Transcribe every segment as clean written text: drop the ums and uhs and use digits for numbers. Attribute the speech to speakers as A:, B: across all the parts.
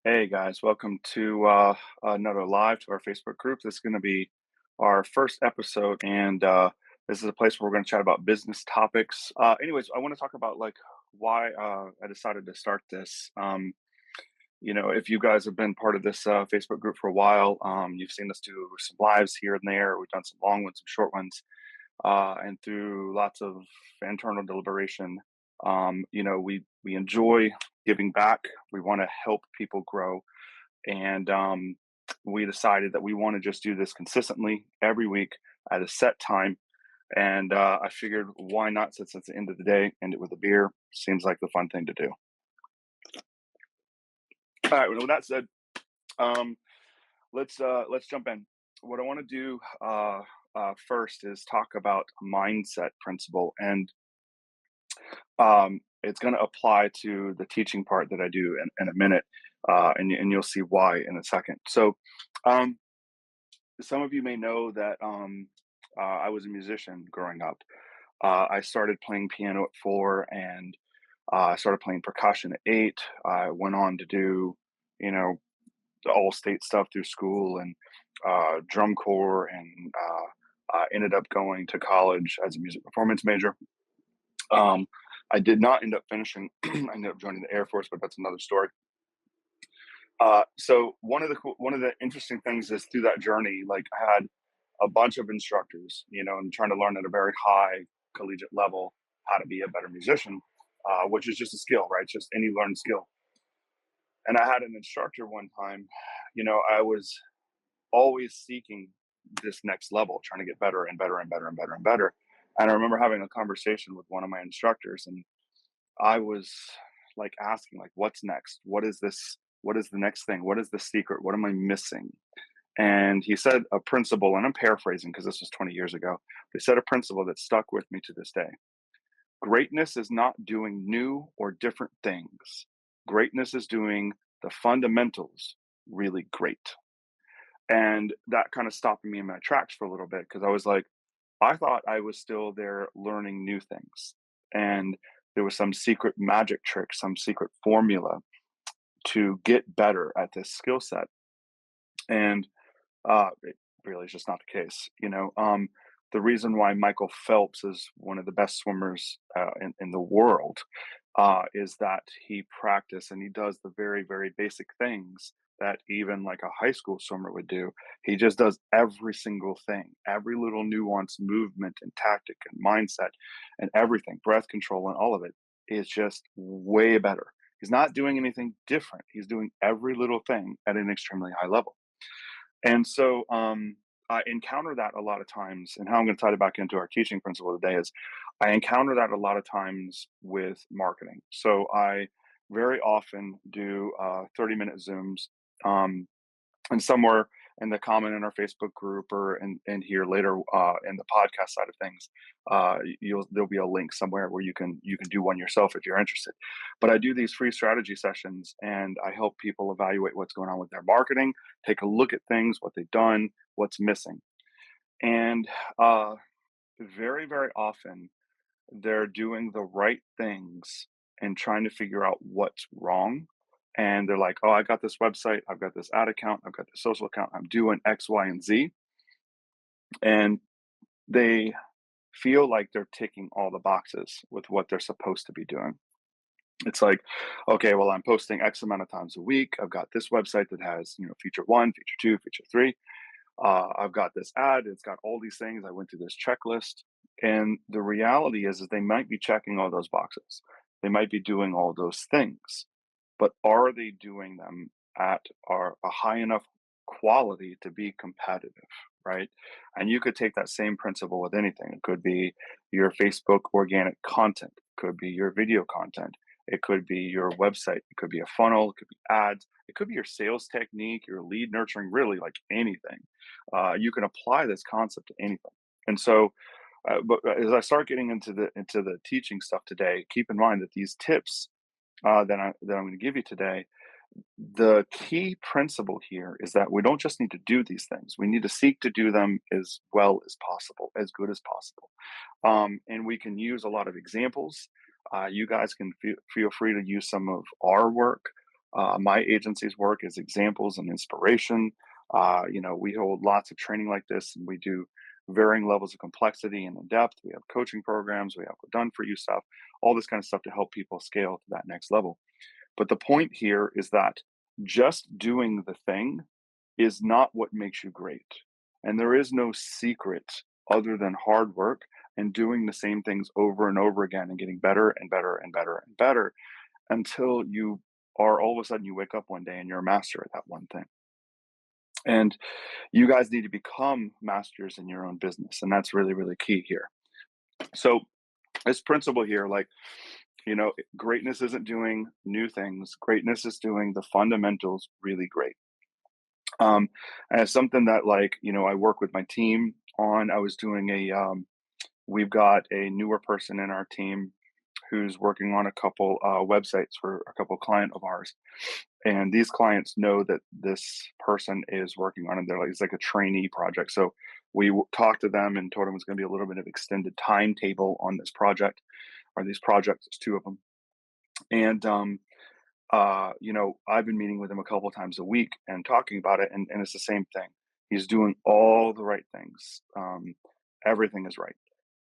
A: Hey guys, welcome to another live to our Facebook group. This is going to be our first episode, and this is a place where we're going to chat about business topics. Anyways, I want to talk about like why I decided to start this. If you guys have been part of this Facebook group for a while, you've seen us do some lives here and there. We've done some long ones, some short ones, and through lots of internal deliberation, we enjoy giving back. We want to help people grow, and we decided that we want to just do this consistently every week at a set time. And I figured, why not? Since it's the end of the day, end it with a beer. Seems like the fun thing to do. All right. Well, with that said, um, let's jump in. What I want to do first is talk about mindset principle, and it's going to apply to the teaching part that I do in a minute, and you'll see why in a second. So, um, some of you may know that I was a musician growing up. I started playing piano at 4, and I started playing percussion at 8. I went on to do, you know, the all state stuff through school and drum corps, and I ended up going to college as a music performance major. Um, I did not end up finishing. I ended up joining the Air Force, but that's another story. So one of the interesting things is through that journey, like I had a bunch of instructors, and trying to learn at a very high collegiate level how to be a better musician, which is just a skill, right? It's just any learned skill. And I had an instructor one time, I was always seeking this next level, trying to get better and better and better and better and better. And I remember having a conversation with one of my instructors, and I was like asking, like, what's next? What is this? What is the next thing? What is the secret? What am I missing? And he said a principle, and I'm paraphrasing because this was 20 years ago. They said a principle that stuck with me to this day. Greatness is not doing new or different things. Greatness is doing the fundamentals really great. And that kind of stopped me in my tracks for a little bit because I was like, I thought I was still there learning new things. And there was some secret magic trick, some secret formula to get better at this skill set. And it really is just not the case. The reason why Michael Phelps is one of the best swimmers in the world is that he practiced and he does the very, very basic things that even like a high school swimmer would do. He just does every single thing, every little nuance, movement and tactic and mindset and everything, breath control and all of it is just way better. He's not doing anything different. He's doing every little thing at an extremely high level. And so I encounter that a lot of times, and how I'm going to tie it back into our teaching principle today is I encounter that a lot of times with marketing. So I very often do 30-minute Zooms. Um, and somewhere in the comment in our Facebook group or in here later in the podcast side of things, there'll be a link somewhere where you can do one yourself if you're interested. But I do these free strategy sessions, and I help people evaluate what's going on with their marketing, take a look at things, what they've done, what's missing, and very very often they're doing the right things and trying to figure out what's wrong. And they're like, oh, I got this website, I've got this ad account, I've got this social account, I'm doing X, Y, and Z. And they feel like they're ticking all the boxes with what they're supposed to be doing. It's like, okay, well, I'm posting X amount of times a week. I've got this website that has, feature one, feature two, feature three. I've got this ad, it's got all these things. I went through this checklist. And the reality is they might be checking all those boxes. They might be doing all those things, but are they doing them at a high enough quality to be competitive, right? And you could take that same principle with anything. It could be your Facebook organic content, it could be your video content, it could be your website, it could be a funnel, it could be ads, it could be your sales technique, your lead nurturing, really like anything. You can apply this concept to anything. And so, but as I start getting into the teaching stuff today, keep in mind that these tips that I'm going to give you today, the key principle here is that we don't just need to do these things. We need to seek to do them as well as possible, as good as possible. And we can use a lot of examples. You guys can feel free to use some of our work. My agency's work is examples and inspiration. We hold lots of training like this, and we do varying levels of complexity and in depth. We have coaching programs, we have done for you stuff, all this kind of stuff to help people scale to that next level. But the point here is that just doing the thing is not what makes you great. And there is no secret other than hard work and doing the same things over and over again and getting better and better and better and better until you are all of a sudden you wake up one day and you're a master at that one thing. And you guys need to become masters in your own business. And that's really, really key here. So, this principle here, like, greatness isn't doing new things, greatness is doing the fundamentals really great. And it's something that, like, I work with my team on. I was doing we've got a newer person in our team who's working on a couple websites for a couple client of ours, and these clients know that this person is working on it. They're like, it's like a trainee project. So we talked to them and told them it's going to be a little bit of extended timetable on this project or these projects. There's two of them, and I've been meeting with him a couple times a week and talking about it, and it's the same thing. He's doing all the right things. Everything is right.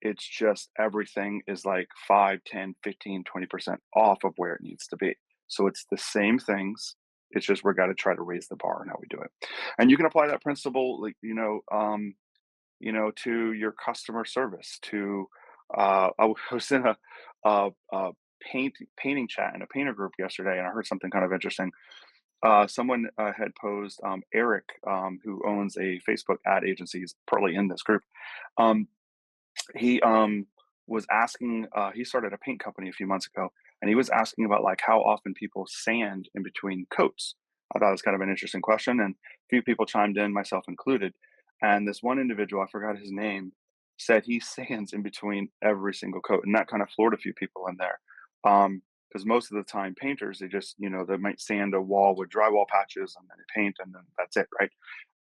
A: It's just everything is like 5, 10, 15, 20% off of where it needs to be. So it's the same things. It's just we're got to try to raise the bar in how we do it. And you can apply that principle, like, to your customer service, to I was in a painting chat in a painter group yesterday, and I heard something kind of interesting. Someone had posed, Eric, who owns a Facebook ad agency, he's probably in this group. Um, he was asking, he started a paint company a few months ago, and he was asking about like how often people sand in between coats. I thought it was kind of an interesting question, and a few people chimed in, myself included. And this one individual, I forgot his name, said he sands in between every single coat, and that kind of floored a few people in there. Because most of the time, painters, they just, they might sand a wall with drywall patches and then they paint, and then that's it, right?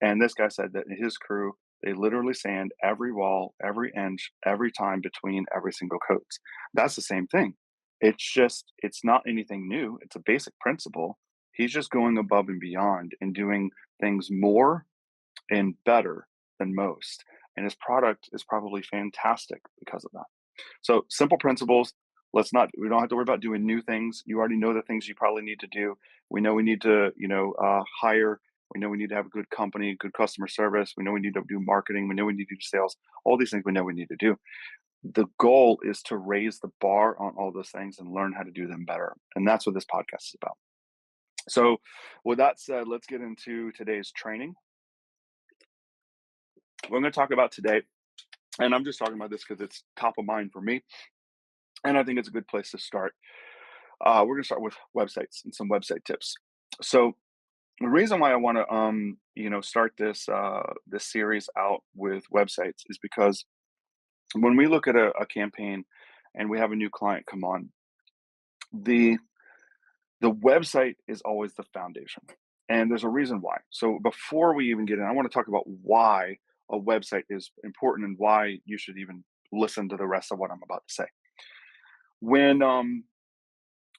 A: And this guy said that his crew, they literally sand every wall, every inch, every time between every single coats. That's the same thing. It's not anything new. It's a basic principle. He's just going above and beyond and doing things more and better than most. And his product is probably fantastic because of that. So simple principles. We don't have to worry about doing new things. You already know the things you probably need to do. We know we need to, hire. We know we need to have a good company, good customer service. We know we need to do marketing. We know we need to do sales. All these things we know we need to do. The goal is to raise the bar on all those things and learn how to do them better. And that's what this podcast is about. So with that said, let's get into today's training. What I'm going to talk about today, and I'm just talking about this because it's top of mind for me, and I think it's a good place to start. We're going to start with websites and some website tips. So the reason why I want to start this series out with websites is because when we look at a campaign and we have a new client come on, the website is always the foundation, and there's a reason why. So before we even get in, I want to talk about why a website is important and why you should even listen to the rest of what I'm about to say. When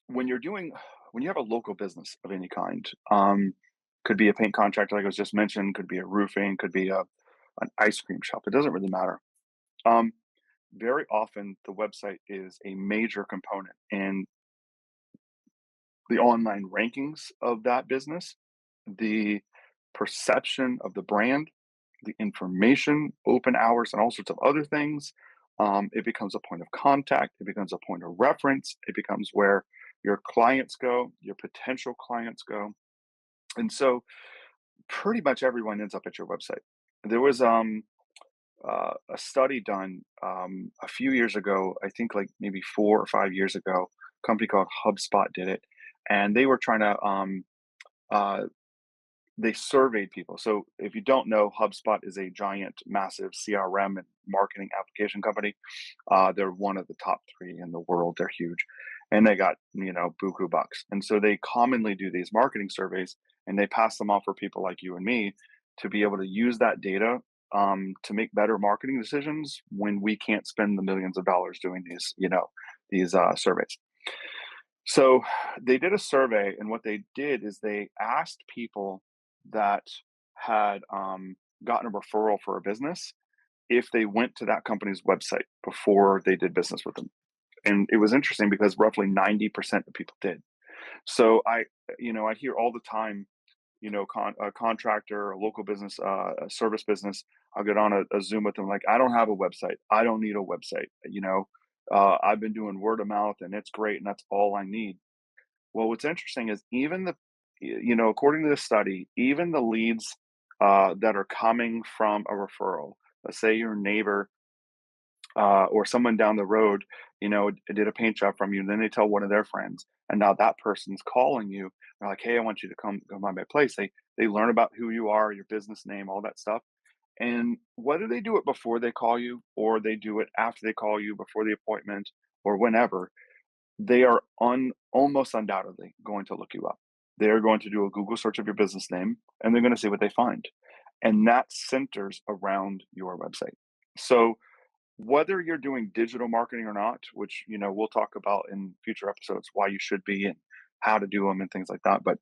A: when you're doing when you have a local business of any kind, could be a paint contractor like I was just mentioned, could be a roofing, could be an ice cream shop. It doesn't really matter. Um, Very often the website is a major component in the online rankings of that business, the perception of the brand, the information, open hours, and all sorts of other things. It becomes a point of contact. It becomes a point of reference. It becomes where your clients go, your potential clients go. And so pretty much everyone ends up at your website. There was a study done a few years ago, I think like maybe 4 or 5 years ago. A company called HubSpot did it, and they were trying to uh, they surveyed people. So if you don't know, HubSpot is a giant, massive CRM and marketing application company. They're one of the top three in the world. They're huge, and they got buku bucks. And so they commonly do these marketing surveys, and they pass them off for people like you and me to be able to use that data to make better marketing decisions when we can't spend the millions of dollars doing these surveys. So they did a survey, and what they did is they asked people that had gotten a referral for a business if they went to that company's website before they did business with them. And it was interesting because roughly 90% of people did. So I hear all the time, a contractor, a local business, a service business. I'll get on a Zoom with them, like, I don't have a website. I don't need a website. I've been doing word of mouth and it's great and that's all I need. Well, what's interesting is according to this study, even the leads that are coming from a referral, let's say your neighbor or someone down the road, did a paint job from you, and then they tell one of their friends, and now that person's calling you. They're like, "Hey, I want you to come by my place." They learn about who you are, your business name, all that stuff. And whether they do it before they call you, or they do it after they call you, before the appointment, or whenever, they are almost undoubtedly going to look you up. They're going to do a Google search of your business name, and they're going to see what they find, and that centers around your website. So whether you're doing digital marketing or not, which we'll talk about in future episodes, why you should be and how to do them and things like that. But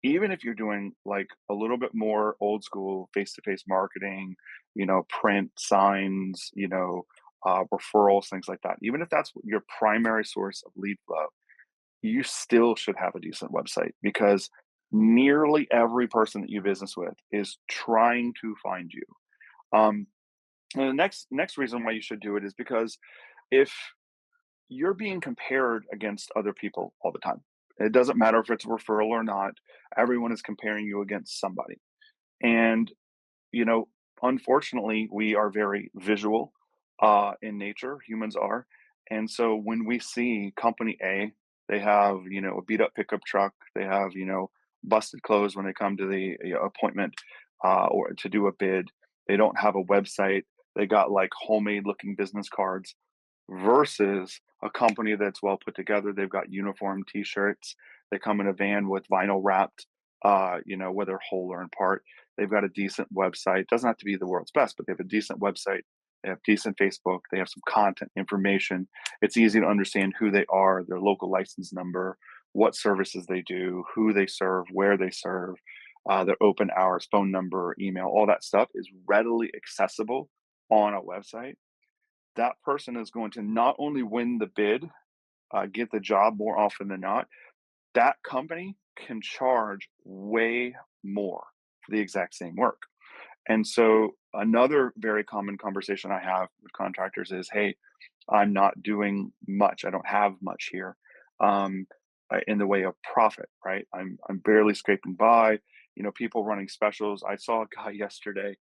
A: even if you're doing like a little bit more old school face-to-face marketing, print signs, referrals, things like that, even if that's your primary source of lead flow, you still should have a decent website, because nearly every person that you business with is trying to find you. um, and the next reason why you should do it is because if you're being compared against other people all the time, it doesn't matter if it's a referral or not, everyone is comparing you against somebody. And you know, unfortunately, we are very visual in nature. Humans are, and so when we see company A, they have a beat up pickup truck. They have busted clothes when they come to the appointment or to do a bid. They don't have a website. They got like homemade looking business cards versus a company that's well put together. They've got uniform T-shirts. They come in a van with vinyl wrapped, whether whole or in part. They've got a decent website. Doesn't have to be the world's best, but they have a decent website. They have decent Facebook. They have some content information. It's easy to understand who they are, their local license number, what services they do, who they serve, where they serve, their open hours, phone number, email. All that stuff is readily accessible on a website. That person is going to not only win the bid, get the job more often than not, that company can charge way more for the exact same work. And so another very common conversation I have with contractors is, "Hey, I'm not doing much. I don't have much here um, in the way of profit, right? I'm barely scraping by. People running specials. I saw a guy yesterday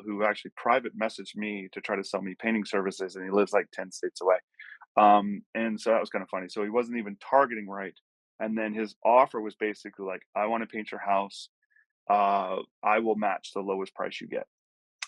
A: who actually private messaged me to try to sell me painting services, and he lives like 10 states away. And so that was kind of funny. So he wasn't even targeting right. And then his offer was basically like, I want to paint your house. I will match the lowest price you get.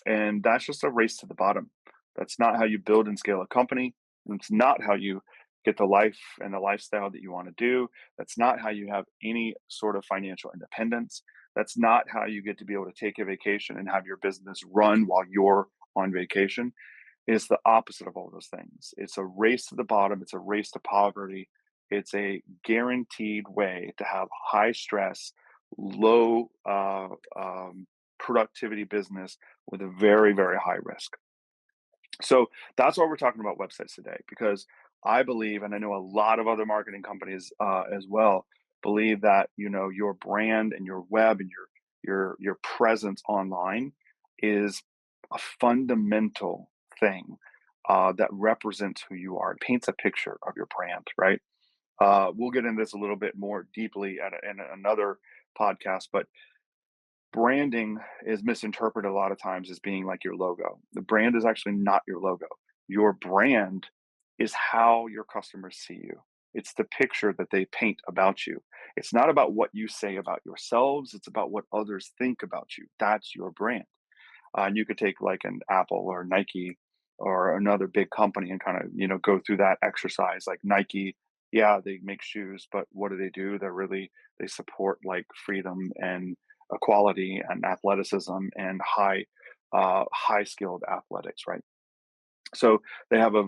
A: And that's just a race to the bottom. That's not how you build and scale a company. It's not how you get the life and the lifestyle that you want to do. That's not how you have any sort of financial independence. That's not how you get to be able to take a vacation and have your business run while you're on vacation. It's the opposite of all those things. It's a race to the bottom. It's a race to poverty. It's a guaranteed way to have high stress, low productivity business with a very, very high risk. So that's why we're talking about websites today, because I believe, and I know a lot of other marketing companies as well, believe that your brand and your web and your presence online is a fundamental thing that represents who you are. It paints a picture of your brand, right? We'll get into this a little bit more deeply in another podcast, but branding is misinterpreted a lot of times as being like your logo. The brand is actually not your logo. Your brand is how your customers see you. It's the picture that they paint about you. It's not about what you say about yourselves, it's about what others think about you. That's your brand. And you could take like an Apple or Nike or another big company and kind of, go through that exercise. Like Nike, yeah, they make shoes, but what do? They support like freedom and equality and athleticism and high skilled athletics, right? So they have a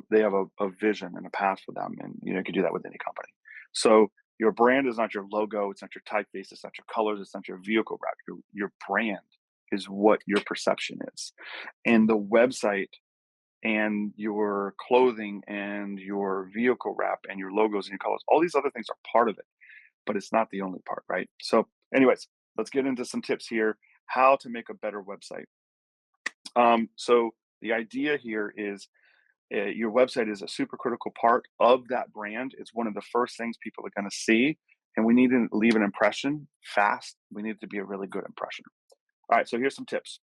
A: vision and a path for them, and you could do that with any company. So your brand is not your logo, it's not your typeface, it's not your colors, it's not your vehicle wrap. Your brand is what your perception is. And the website and your clothing and your vehicle wrap and your logos and your colors, all these other things are part of it, but it's not the only part, right? So, anyways, let's get into some tips here how to make a better website. So, the idea here is your website is a super critical part of that brand. It's one of the first things people are going to see, and we need to leave an impression fast. We need it to be a really good impression. All right, so here's some tips.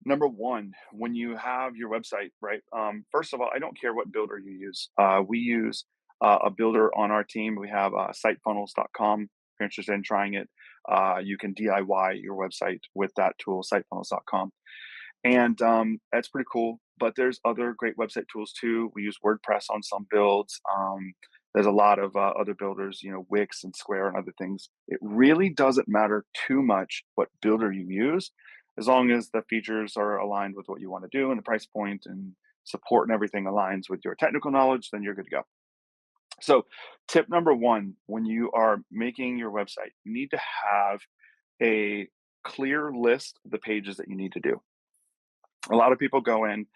A: Number one, when you have your website, right? First of all, I don't care what builder you use. We use a builder on our team. We have sitefunnels.com. If you're interested in trying it, you can DIY your website with that tool, sitefunnels.com. And that's pretty cool. But there's other great website tools too. We use WordPress on some builds. There's a lot of other builders, Wix and Square and other things. It really doesn't matter too much what builder you use, as long as the features are aligned with what you want to do and the price point and support and everything aligns with your technical knowledge, then you're good to go. So, tip number one, when you are making your website, you need to have a clear list of the pages that you need to do. A lot of people go in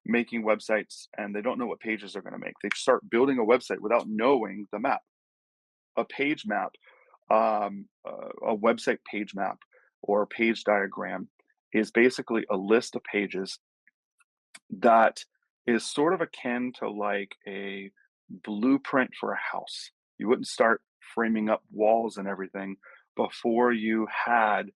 A: making websites and they don't know what pages they're going to make. They start building a website without knowing the map. A page map, a website page map or a page diagram is basically a list of pages that is sort of akin to like a blueprint for a house. You wouldn't start framing up walls and everything before you had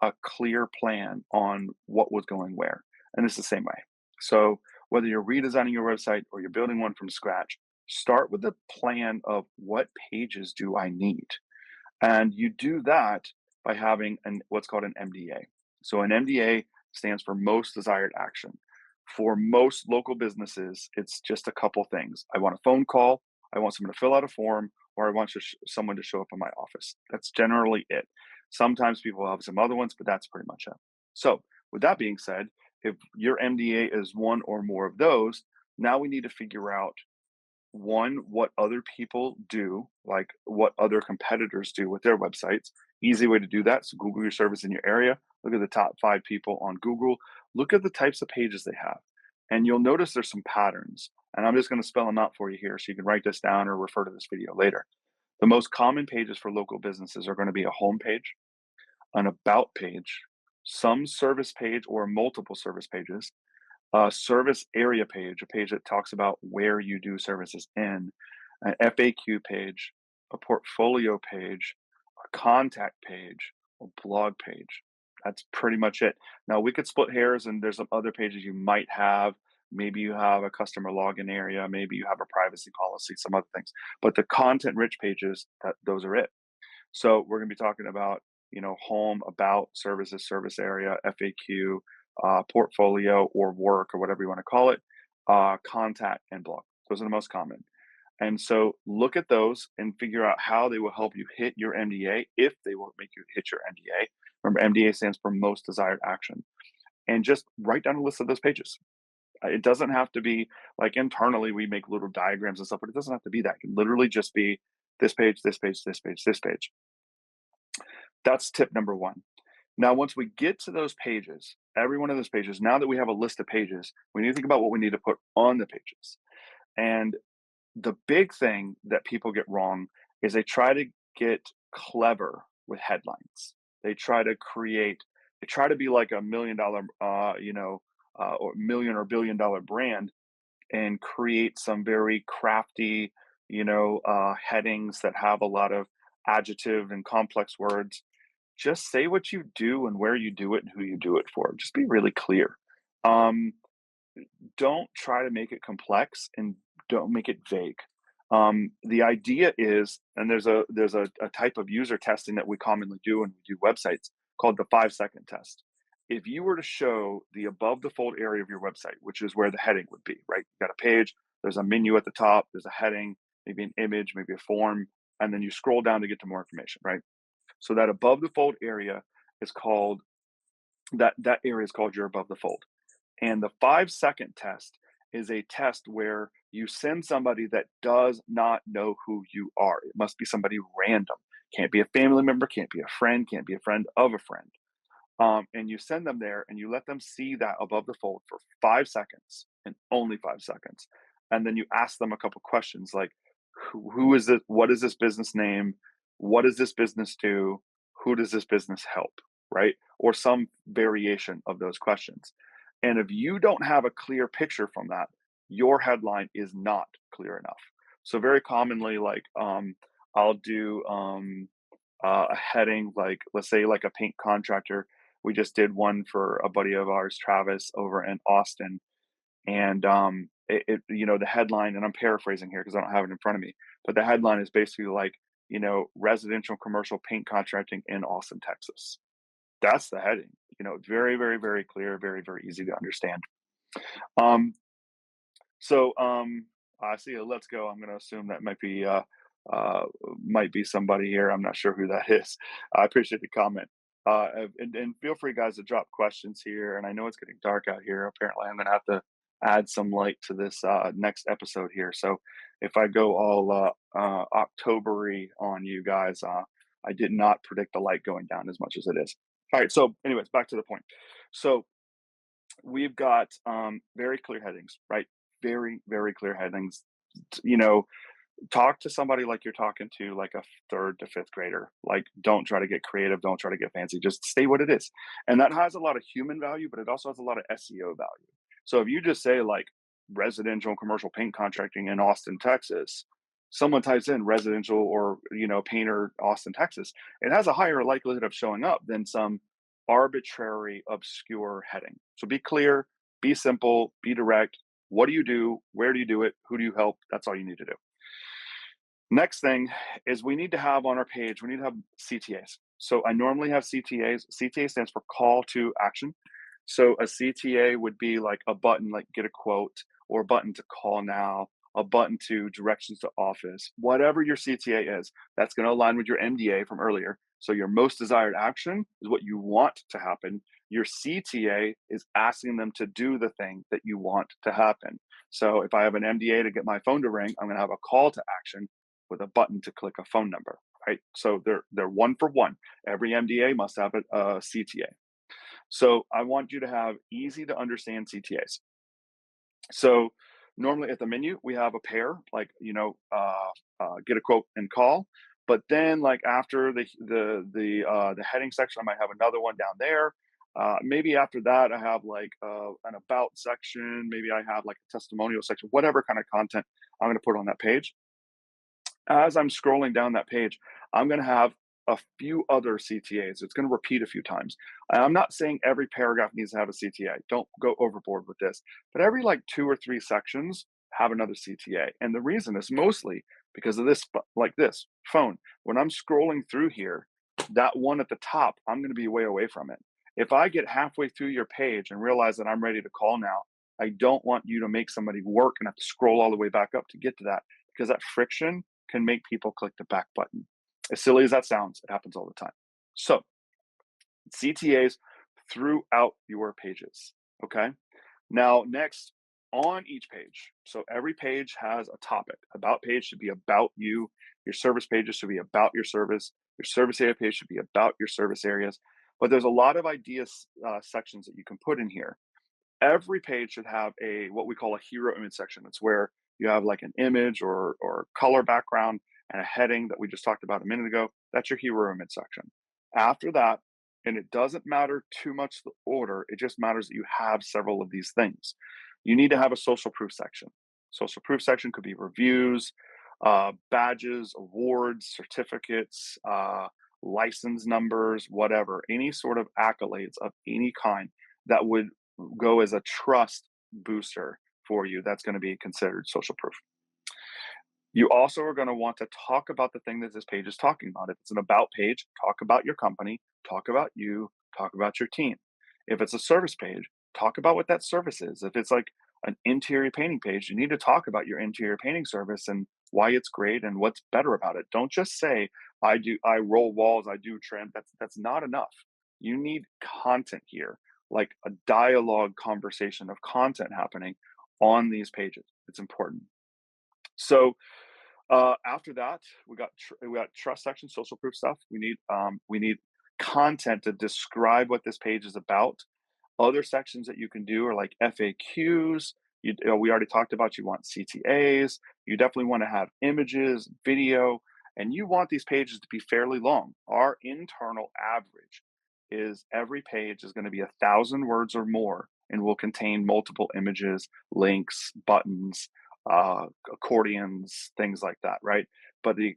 A: a clear plan on what was going where. And it's the same way. So whether you're redesigning your website or you're building one from scratch, start with a plan of what pages do I need? And you do that by having what's called an MDA. So an MDA stands for most desired action. For most local businesses, it's just a couple things. I want a phone call, I want someone to fill out a form, or I want someone to show up in my office. That's generally it. Sometimes people have some other ones, but that's pretty much it. So, with that being said, if your MDA is one or more of those, now we need to figure out one, what other people do, like what other competitors do with their websites. Easy way to do that. So Google your service in your area. Look at the top 5 people on Google. Look at the types of pages they have. And you'll notice there's some patterns. And I'm just going to spell them out for you here so you can write this down or refer to this video later. The most common pages for local businesses are going to be a home page, an about page, some service page or multiple service pages, a service area page, a page that talks about where you do services in, an FAQ page, a portfolio page, a contact page, a blog page. That's pretty much it. Now we could split hairs and there's some other pages you might have. Maybe you have a customer login area, maybe you have a privacy policy, some other things. But the content rich pages, those are it. So we're going to be talking about, home, about, services, service area, FAQ, portfolio or work or whatever you want to call it, contact and blog. Those are the most common. And so look at those and figure out how they will help you hit your MDA, if they will make you hit your MDA. Remember, MDA stands for most desired action. And just write down a list of those pages. It doesn't have to be like internally we make little diagrams and stuff, but it doesn't have to be that. It can literally just be this page, this page, this page, this page. That's tip number one. Now, once we get to those pages, every one of those pages, now that we have a list of pages, we need to think about what we need to put on the pages. And the big thing that people get wrong is they try to get clever with headlines. They try to be like a $1 million, or million or $1 billion brand and create some very crafty, headings that have a lot of adjective and complex words. Just say what you do and where you do it and who you do it for. Just be really clear. Um, don't try to make it complex and don't make it vague. The idea is, and there's a type of user testing that we commonly do when we do websites called the 5-second test. If you were to show the above the fold area of your website, which is where the heading would be, right? You got a page, there's a menu at the top, there's a heading, maybe an image, maybe a form, and then you scroll down to get to more information, right? So that above the fold area is called that area is called your above the fold. And the 5-second test is a test where you send somebody that does not know who you are. It must be somebody random. Can't be a family member, can't be a friend, can't be a friend of a friend. And you send them there and you let them see that above the fold for 5 seconds and only 5 seconds. And then you ask them a couple questions like, who is this? What is this business name? What does this business do? Who does this business help? Right? Or some variation of those questions. And if you don't have a clear picture from that, your headline is not clear enough. So very commonly, like I'll do a heading like, let's say like a paint contractor. We just did one for a buddy of ours, Travis, over in Austin, and the headline, and I'm paraphrasing here because I don't have it in front of me, but the headline is basically like, residential commercial paint contracting in Austin, Texas. That's the heading. Very, very, very clear, very, very easy to understand. Um, so I see a let's go. I'm going to assume that uh, might be somebody here. I'm not sure who that is. I appreciate the comment. And feel free, guys, to drop questions here. And I know it's getting dark out here. Apparently, I'm going to have to add some light to this next episode here. So if I go all Octobery on you guys, I did not predict the light going down as much as it is. All right. So, anyways, back to the point. So we've got very clear headings, right? Very, very clear headings. You know, talk to somebody like you're talking to like a third to fifth grader. Like, don't try to get creative, don't try to get fancy, just stay what it is. And that has a lot of human value, but it also has a lot of SEO value. So if you just say like residential and commercial paint contracting in Austin, Texas, someone types in residential or painter Austin, Texas, it has a higher likelihood of showing up than some arbitrary obscure heading. So be clear, be simple, be direct. What do you do? Where do you do it? Who do you help? That's all you need to do. Next thing is we need to have on our page, we need to have CTAs. So I normally have CTAs. CTA stands for call to action. So a CTA would be like a button, like get a quote, or a button to call now, a button to directions to office, whatever your CTA is, that's going to align with your MDA from earlier. So your most desired action is what you want to happen. Your CTA is asking them to do the thing that you want to happen. So if I have an MDA to get my phone to ring, I'm going to have a call to action with a button to click a phone number, right? So they're one for one. Every MDA must have a CTA. So I want you to have easy to understand CTAs. So normally at the menu we have a pair, like get a quote and call. But then like after the heading section, I might have another one down there. Maybe after that, I have like an about section. Maybe I have like a testimonial section. Whatever kind of content I'm going to put on that page. As I'm scrolling down that page, I'm going to have a few other CTAs. It's going to repeat a few times. And I'm not saying every paragraph needs to have a CTA. Don't go overboard with this. But every like 2 or 3 sections have another CTA. And the reason is mostly because of this, like this phone. When I'm scrolling through here, that one at the top, I'm going to be way away from it. If I get halfway through your page and realize that I'm ready to call now, I don't want you to make somebody work and have to scroll all the way back up to get to that, because that friction can make people click the back button. As silly as that sounds, it happens all the time. So CTAs throughout your pages. Okay. Now, next on each page. So every page has a topic. About page should be about you. Your service pages should be about your service. Your service area page should be about your service areas. But there's a lot of ideas sections that you can put in here. Every page should have a what we call a hero image section. It's where you have like an image or color background and a heading that we just talked about a minute ago. That's your hero image section. After that, and it doesn't matter too much the order, it just matters that you have several of these things. You need to have a social proof section. Social proof section could be reviews, badges, awards, certificates, license numbers, whatever, any sort of accolades of any kind that would go as a trust booster for you. That's going to be considered social proof. You also are going to want to talk about the thing that this page is talking about. If it's an about page, talk about your company, talk about you, talk about your team. If it's a service page, talk about what that service is. If it's like an interior painting page, you need to talk about your interior painting service and why it's great and what's better about it. Don't just say I roll walls, I do trim. That's not enough. You need content here, like a dialogue conversation of content happening on these pages. It's important. So after that, we got trust section, social proof stuff. We need content to describe what this page is about. Other sections that you can do are like FAQs. We already talked about, you want CTAs. You definitely want to have images, video, and you want these pages to be fairly long. Our internal average is every page is going to be 1,000 words or more and will contain multiple images, links, buttons, accordions, things like that, right? But the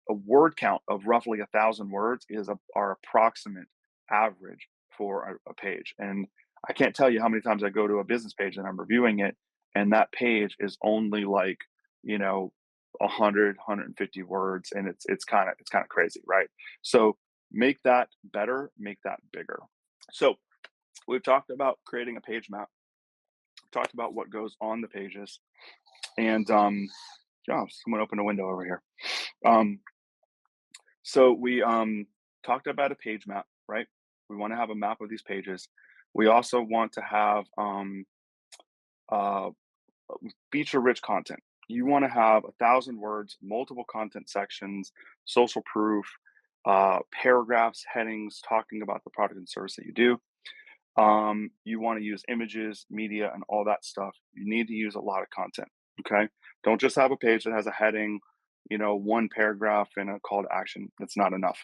A: a word count of roughly 1,000 words is our approximate average for a page. And I can't tell you how many times I go to a business page and I'm reviewing it, and that page is only like, you know, 150 words, and it's kind of crazy, right? So make that better, make that bigger. So we've talked about creating a page map, talked about what goes on the pages, and yeah, someone opened a window over here. Um, so we talked about a page map, right? We want to have a map of these pages. We also want to have uh, feature-rich content. You want to have 1,000 words, multiple content sections, social proof, paragraphs, headings talking about the product and service that you do. You want to use images, media, and all that stuff. You need to use a lot of content. Okay. Don't just have a page that has a heading, one paragraph and a call to action. That's not enough.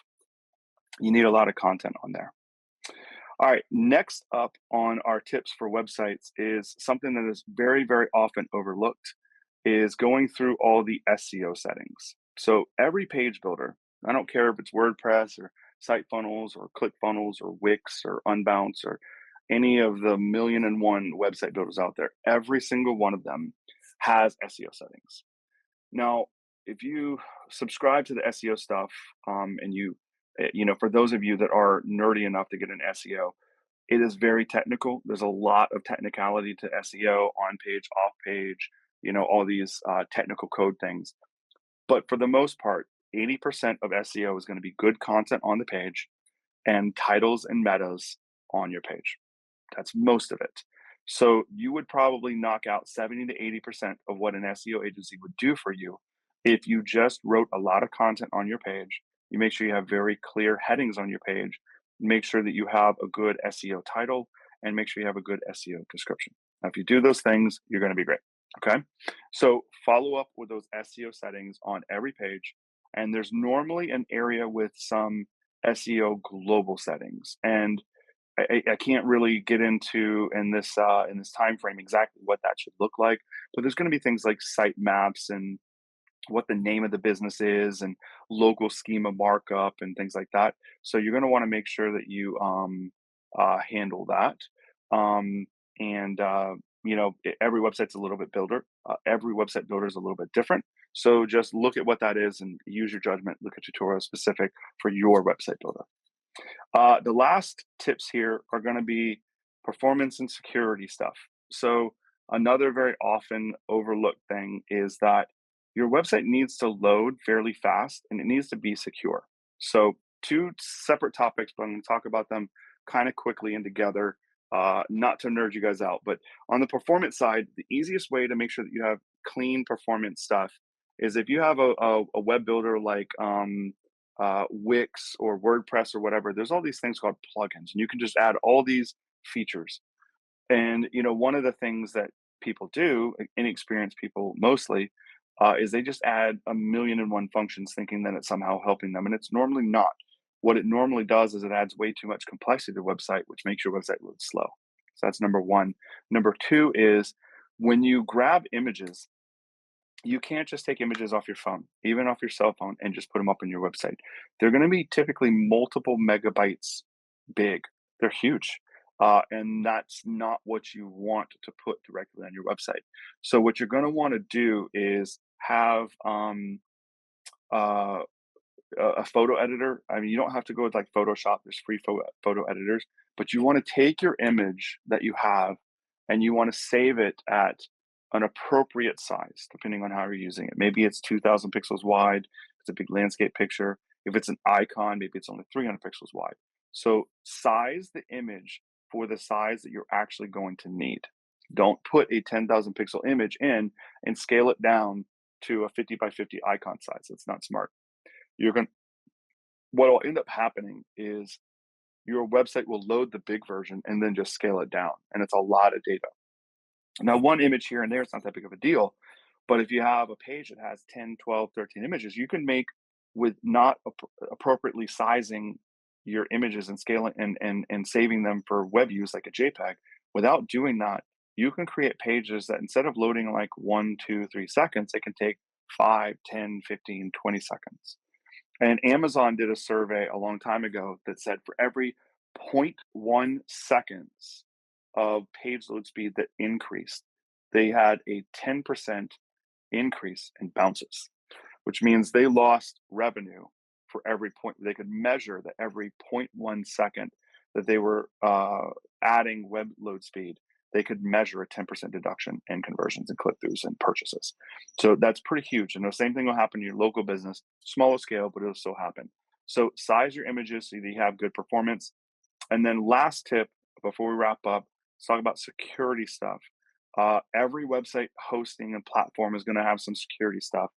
A: You need a lot of content on there. All right. Next up on our tips for websites is something that is very, very often overlooked is going through all the SEO settings. So every page builder, I don't care if it's WordPress or Site Funnels or ClickFunnels or Wix or Unbounce or any of the million and one website builders out there, every single one of them has SEO settings. Now, if you subscribe to the SEO stuff, and for those of you that are nerdy enough to get an SEO, it is very technical. There's a lot of technicality to SEO, on page, off page, all these technical code things. But for the most part, 80% of SEO is going to be good content on the page and titles and metas on your page. That's most of it. So you would probably knock out 70 to 80% of what an SEO agency would do for you if you just wrote a lot of content on your page. You make sure you have very clear headings on your page. Make sure that you have a good SEO title and make sure you have a good SEO description. Now, if you do those things, you're going to be great. Okay. So follow up with those SEO settings on every page. And there's normally an area with some SEO global settings. And I can't really get into in this time frame exactly what that should look like, but there's going to be things like site maps and what the name of the business is and local schema markup and things like that. So you're going to want to make sure that you handle that. And every website's a little bit builder. Every website builder is a little bit different. So just look at what that is and use your judgment. Look at tutorials specific for your website builder. The last tips here are going to be performance and security stuff. So another very often overlooked thing is that your website needs to load fairly fast and it needs to be secure. So two separate topics, but I'm going to talk about them kind of quickly and together, not to nerd you guys out. But on the performance side, the easiest way to make sure that you have clean performance stuff is if you have a web builder like Wix or WordPress or whatever, there's all these things called plugins, and you can just add all these features. And one of the things that people do, inexperienced people mostly, is they just add a million and one functions, thinking that it's somehow helping them, and it's normally not. What it normally does is it adds way too much complexity to the website, which makes your website load slow. So that's number one. Number two is when you grab images, you can't just take images off your phone, even off your cell phone, and just put them up on your website. They're going to be typically multiple megabytes big. They're huge. And that's not what you want to put directly on your website. So what you're going to want to do is have uh, a photo editor. I mean, you don't have to go with like Photoshop. There's free photo editors, but you want to take your image that you have and you want to save it at an appropriate size, depending on how you're using it. Maybe it's 2,000 pixels wide. It's a big landscape picture. If it's an icon, maybe it's only 300 pixels wide. So size the image for the size that you're actually going to need. Don't put a 10,000 pixel image in and scale it down to a 50 by 50 icon size. It's not smart. You're going What will end up happening is your website will load the big version and then just scale it down. And it's a lot of data. Now, one image here and there, it's not that big of a deal. But if you have a page that has 10, 12, 13 images, you can make with not appropriately sizing your images and scaling and saving them for web use like a JPEG. Without doing that, you can create pages that instead of loading like 1, 2, 3 seconds, it can take 5, 10, 15, 20 seconds. And Amazon did a survey a long time ago that said for every zero point 0.1 seconds of page load speed that increased, they had a 10% increase in bounces, which means they lost revenue for every point. They could measure that every zero point 0.1 second that they were adding web load speed, they could measure a 10% deduction in conversions and click-throughs and purchases. So that's pretty huge. And the same thing will happen in your local business, smaller scale, but it'll still happen. So size your images so that you have good performance. And then last tip before we wrap up, let's talk about security stuff. Every website hosting and platform is going to have some security stuff.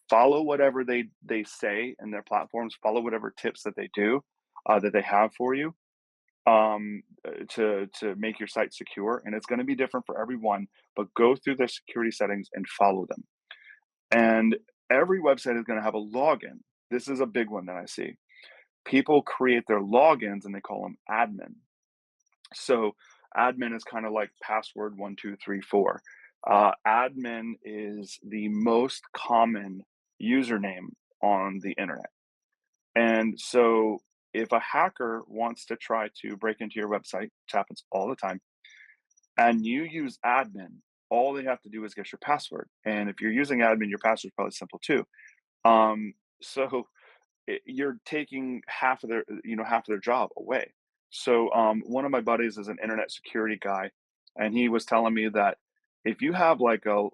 A: Follow whatever they say in their platforms. Follow whatever tips that they do that they have for you to make your site secure. And it's going to be different for everyone. But go through their security settings and follow them. And every website is going to have a login. This is a big one that I see. People create their logins and they call them admin. So admin is kind of like password 1, 2, 3, 4. Admin is the most common username on the internet. And so if a hacker wants to try to break into your website, which happens all the time, and you use admin, all they have to do is guess your password. And if you're using admin, your password is probably simple too. So you're taking half of their job away. So one of my buddies is an internet security guy, and he was telling me that if you have like a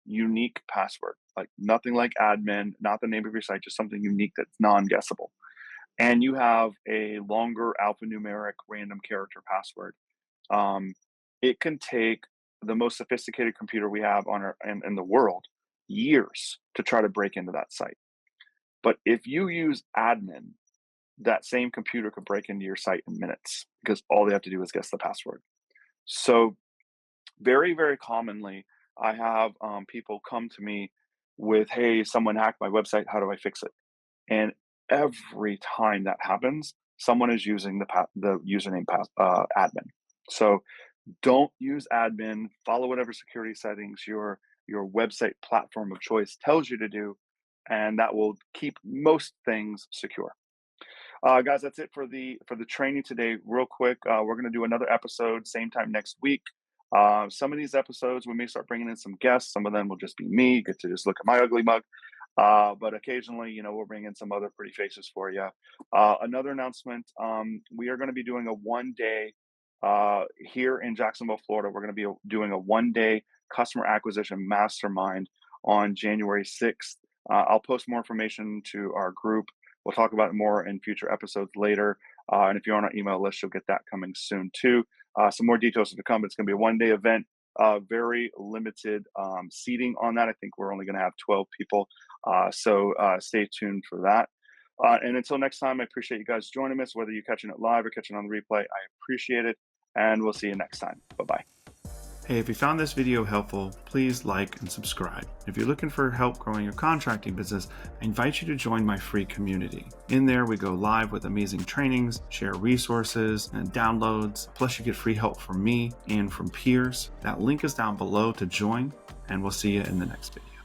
A: unique password, like nothing like admin, not the name of your site, just something unique that's non-guessable, and you have a longer alphanumeric random character password, it can take the most sophisticated computer we have in the world years to try to break into that site. But if you use admin, that same computer could break into your site in minutes because all they have to do is guess the password. So very, very commonly, I have people come to me with, "Hey, someone hacked my website. How do I fix it?" And every time that happens, someone is using the username admin. So don't use admin. Follow whatever security settings your website platform of choice tells you to do, and that will keep most things secure. Guys, that's it for the training today. Real quick, we're going to do another episode same time next week. Some of these episodes we may start bringing in some guests. Some of them will just be me. You get to just look at my ugly mug. But occasionally, we'll bring in some other pretty faces for you. Another announcement: we are going to be doing a 1-day here in Jacksonville, Florida. We're going to be doing a 1-day customer acquisition mastermind on January 6th. I'll post more information to our group. We'll talk about it more in future episodes later. And if you're on our email list, you'll get that coming soon too. Some more details to come. It's going to be a 1-day event. Very limited seating on that. I think we're only going to have 12 people. So stay tuned for that. And until next time, I appreciate you guys joining us, whether you're catching it live or catching it on the replay. I appreciate it. And we'll see you next time. Bye-bye.
B: Hey, if you found this video helpful, please like and subscribe. If you're looking for help growing your contracting business, I invite you to join my free community. In there, we go live with amazing trainings, share resources and downloads, plus you get free help from me and from peers. That link is down below to join, and we'll see you in the next video.